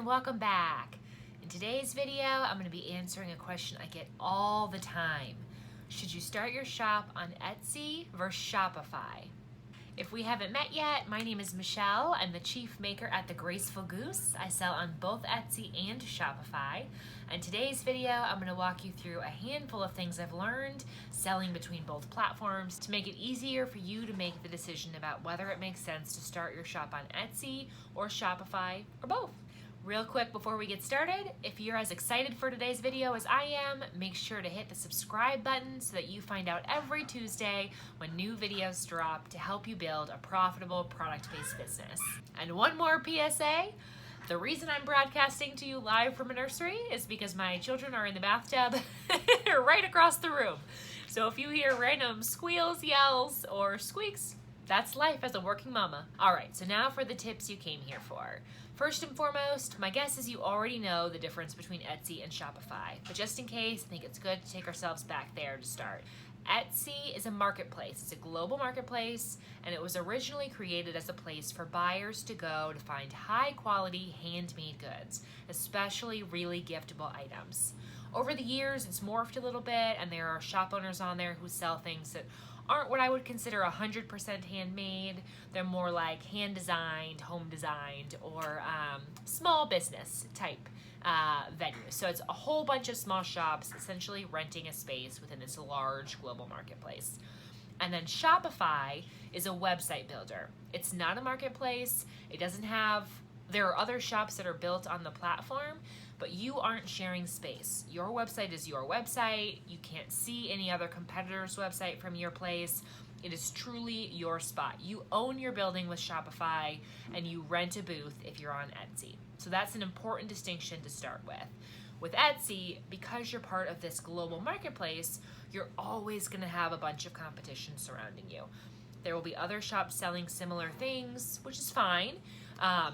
and welcome back. In today's video, I'm going to be answering a question I get all the time. Should you start your shop on Etsy versus Shopify? If we haven't met yet, my name is Michelle. I'm the chief maker at The Graceful Goose. I sell on both Etsy and Shopify. In today's video, I'm going to walk you through a handful of things I've learned selling between both platforms to make it easier for you to make the decision about whether it makes sense to start your shop on Etsy or Shopify or both. Real quick before we get started, if you're as excited for today's video as I am, make sure to hit the subscribe button so that you find out every Tuesday when new videos drop to help you build a profitable product-based business. And one more PSA, the reason I'm broadcasting to you live from a nursery is because my children are in the bathtub right across the room. So if you hear random squeals, yells, or squeaks, that's life as a working mama. All right, so now for the tips you came here for. First and foremost, my guess is you already know the difference between Etsy and Shopify, but just in case, I think it's good to take ourselves back there to start. Etsy is a marketplace. It's a global marketplace, and it was originally created as a place for buyers to go to find high-quality handmade goods, especially really giftable items. Over the years, it's morphed a little bit, and there are shop owners on there who sell things that aren't what I would consider 100% handmade. They're more like hand designed, home designed, or small business type venues. So it's a whole bunch of small shops essentially renting a space within this large global marketplace. And then Shopify is a website builder. It's not a marketplace. It doesn't have, there are other shops that are built on the platform, but you aren't sharing space. Your website is your website. You can't see any other competitor's website from your place. It is truly your spot. You own your building with Shopify, and you rent a booth if you're on Etsy. So that's an important distinction to start with. With Etsy, because you're part of this global marketplace, you're always gonna have a bunch of competition surrounding you. There will be other shops selling similar things, which is fine.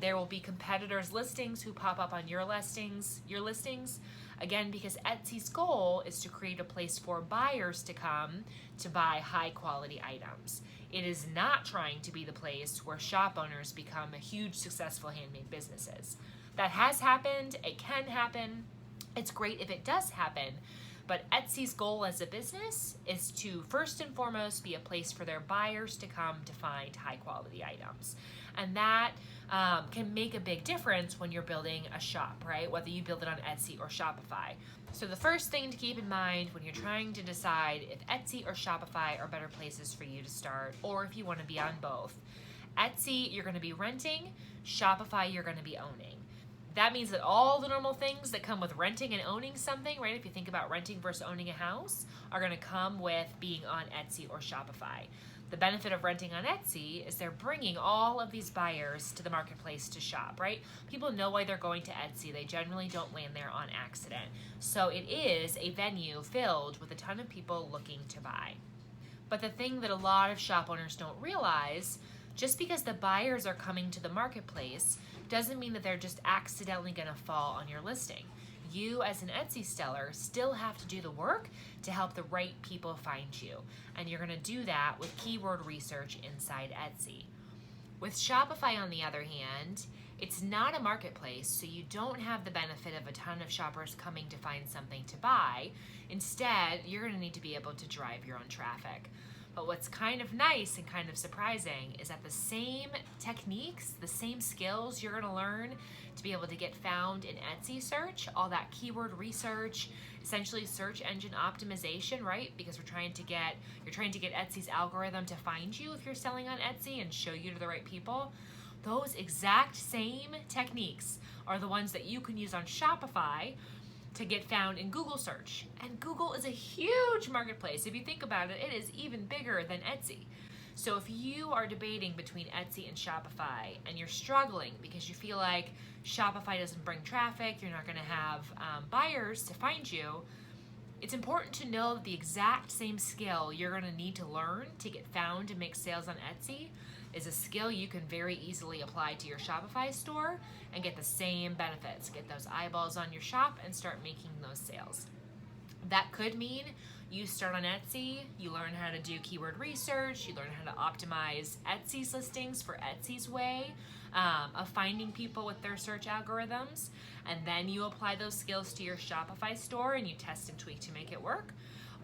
There will be competitors' listings who pop up on your listings. Again, because Etsy's goal is to create a place for buyers to come to buy high quality items. It is not trying to be the place where shop owners become huge successful handmade businesses. That has happened, it can happen. It's great if it does happen. But Etsy's goal as a business is to first and foremost be a place for their buyers to come to find high quality items. And that can make a big difference when you're building a shop, right? Whether you build it on Etsy or Shopify. So the first thing to keep in mind when you're trying to decide if Etsy or Shopify are better places for you to start, or if you want to be on both. Etsy, you're going to be renting. Shopify, you're going to be owning. That means that all the normal things that come with renting and owning something, right? If you think about renting versus owning a house, are going to come with being on Etsy or Shopify. The benefit of renting on Etsy is they're bringing all of these buyers to the marketplace to shop, right? People know why they're going to Etsy. They generally don't land there on accident. So it is a venue filled with a ton of people looking to buy. But the thing that a lot of shop owners don't realize, just because the buyers are coming to the marketplace doesn't mean that they're just accidentally going to fall on your listing. You as an Etsy seller still have to do the work to help the right people find you. And you're going to do that with keyword research inside Etsy. With Shopify, on the other hand, it's not a marketplace, so you don't have the benefit of a ton of shoppers coming to find something to buy. Instead, you're going to need to be able to drive your own traffic. But what's kind of nice and kind of surprising is that the same techniques, the same skills you're going to learn to be able to get found in Etsy search, all that keyword research, essentially search engine optimization, right? Because you're trying to get Etsy's algorithm to find you if you're selling on Etsy and show you to the right people. Those exact same techniques are the ones that you can use on Shopify to get found in Google search. And Google is a huge marketplace. If you think about it, it is even bigger than Etsy. So if you are debating between Etsy and Shopify and you're struggling because you feel like Shopify doesn't bring traffic, you're not going to have buyers to find you, it's important to know that the exact same skill you're going to need to learn to get found and make sales on Etsy is a skill you can very easily apply to your Shopify store and get the same benefits. Get those eyeballs on your shop and start making those sales. That could mean you start on Etsy, you learn how to do keyword research, you learn how to optimize Etsy's listings for Etsy's way of finding people with their search algorithms, and then you apply those skills to your Shopify store and you test and tweak to make it work.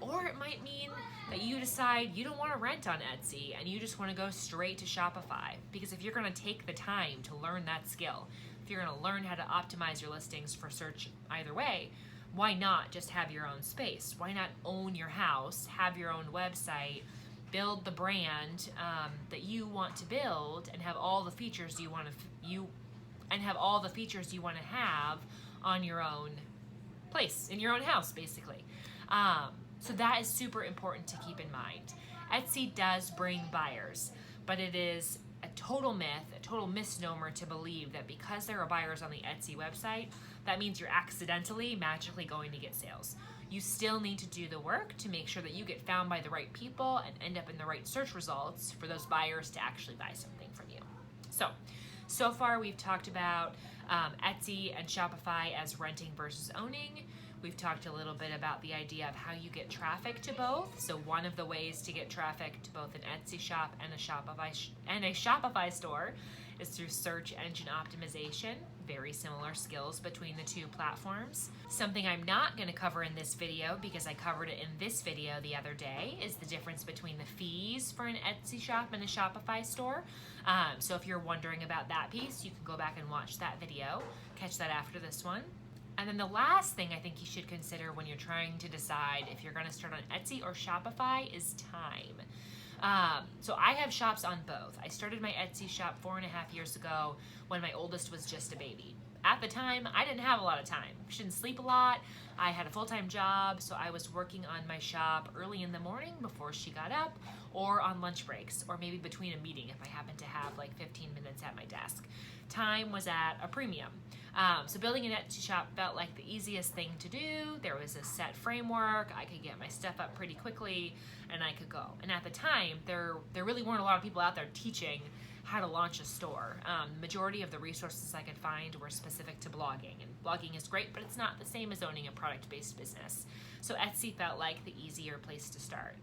Or it might mean that you decide you don't want to rent on Etsy and you just want to go straight to Shopify. Because if you're going to take the time to learn that skill, if you're going to learn how to optimize your listings for search either way, why not just have your own space? Why not own your house, have your own website, build the brand that you want to build, and have all the features you want to have on your own place, in your own house, basically. So that is super important to keep in mind. Etsy does bring buyers, but it is a total myth, a total misnomer to believe that because there are buyers on the Etsy website, that means you're accidentally, magically going to get sales. You still need to do the work to make sure that you get found by the right people and end up in the right search results for those buyers to actually buy something from you. So far we've talked about Etsy and Shopify as renting versus owning. We've talked a little bit about the idea of how you get traffic to both. So one of the ways to get traffic to both an Etsy shop and a Shopify store is through search engine optimization. Very similar skills between the two platforms. Something I'm not going to cover in this video, because I covered it in this video the other day, is the difference between the fees for an Etsy shop and a Shopify store. So if you're wondering about that piece, you can go back and watch that video. Catch that after this one. And then the last thing I think you should consider when you're trying to decide if you're going to start on Etsy or Shopify is time. So I have shops on both. I started my Etsy shop 4.5 years ago when my oldest was just a baby. At the time, I didn't have a lot of time. She didn't sleep a lot. I had a full-time job, so I was working on my shop early in the morning before she got up, or on lunch breaks, or maybe between a meeting if I happened to have like 15 minutes at my desk. Time was at a premium. So building an Etsy shop felt like the easiest thing to do. There was a set framework. I could get my stuff up pretty quickly, and I could go. And at the time, there really weren't a lot of people out there teaching how to launch a store. The majority of the resources I could find were specific to blogging, and blogging is great, but it's not the same as owning a product-based business. So Etsy felt like the easier place to start.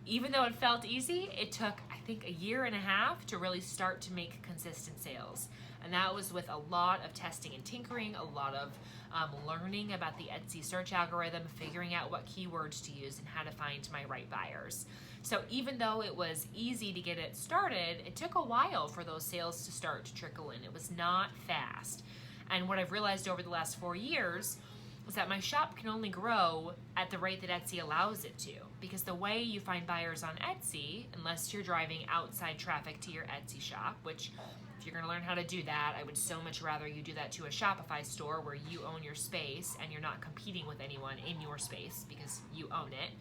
Even though it felt easy, it took, I think, 1.5 years to really start to make consistent sales. And that was with a lot of testing and tinkering, a lot of learning about the Etsy search algorithm, figuring out what keywords to use and how to find my right buyers. So even though it was easy to get it started, it took a while for those sales to start to trickle in. It was not fast. And what I've realized over the last 4 years is that my shop can only grow at the rate that Etsy allows it to. Because the way you find buyers on Etsy, unless you're driving outside traffic to your Etsy shop, which if you're gonna learn how to do that, I would so much rather you do that to a Shopify store where you own your space and you're not competing with anyone in your space because you own it.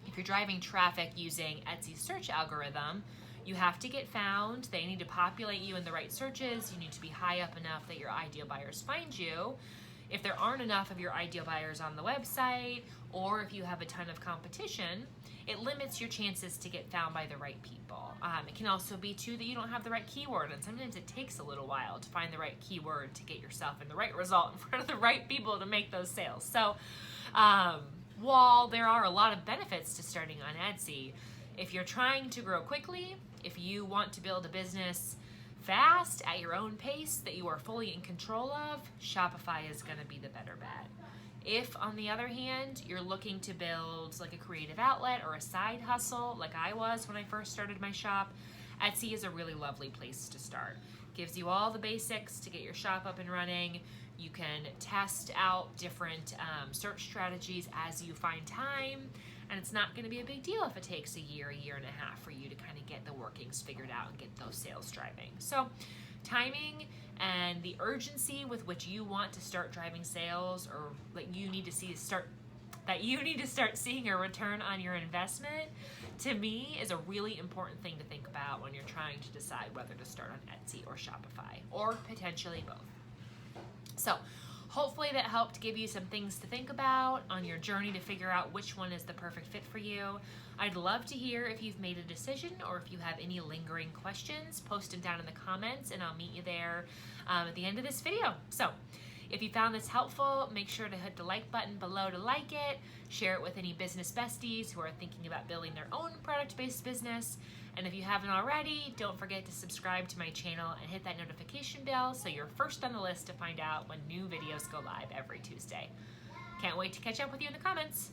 If you're driving traffic using Etsy's search algorithm, you have to get found. They need to populate you in the right searches. You need to be high up enough that your ideal buyers find you. If there aren't enough of your ideal buyers on the website, or if you have a ton of competition, it limits your chances to get found by the right people. It can also be too that you don't have the right keyword, and sometimes it takes a little while to find the right keyword to get yourself in the right result in front of the right people to make those sales. So while there are a lot of benefits to starting on Etsy, if you're trying to grow quickly, if you want to build a business fast at your own pace that you are fully in control of, Shopify is going to be the better bet. If, on the other hand, you're looking to build like a creative outlet or a side hustle like I was when I first started my shop, Etsy is a really lovely place to start. Gives you all the basics to get your shop up and running. You can test out different search strategies as you find time, and it's not going to be a big deal if it takes 1 year, 1.5 years for you to kind of get the workings figured out and get those sales driving. So timing and the urgency with which you want to start driving sales, or that you need to start seeing a return on your investment, to me is a really important thing to think about when you're trying to decide whether to start on Etsy or Shopify, or potentially both. So hopefully that helped give you some things to think about on your journey to figure out which one is the perfect fit for you. I'd love to hear if you've made a decision or if you have any lingering questions. Post them down in the comments and I'll meet you there at the end of this video. So If you found this helpful, make sure to hit the like button below to like it, share it with any business besties who are thinking about building their own product-based business. And if you haven't already, don't forget to subscribe to my channel and hit that notification bell so you're first on the list to find out when new videos go live every Tuesday. Can't wait to catch up with you in the comments.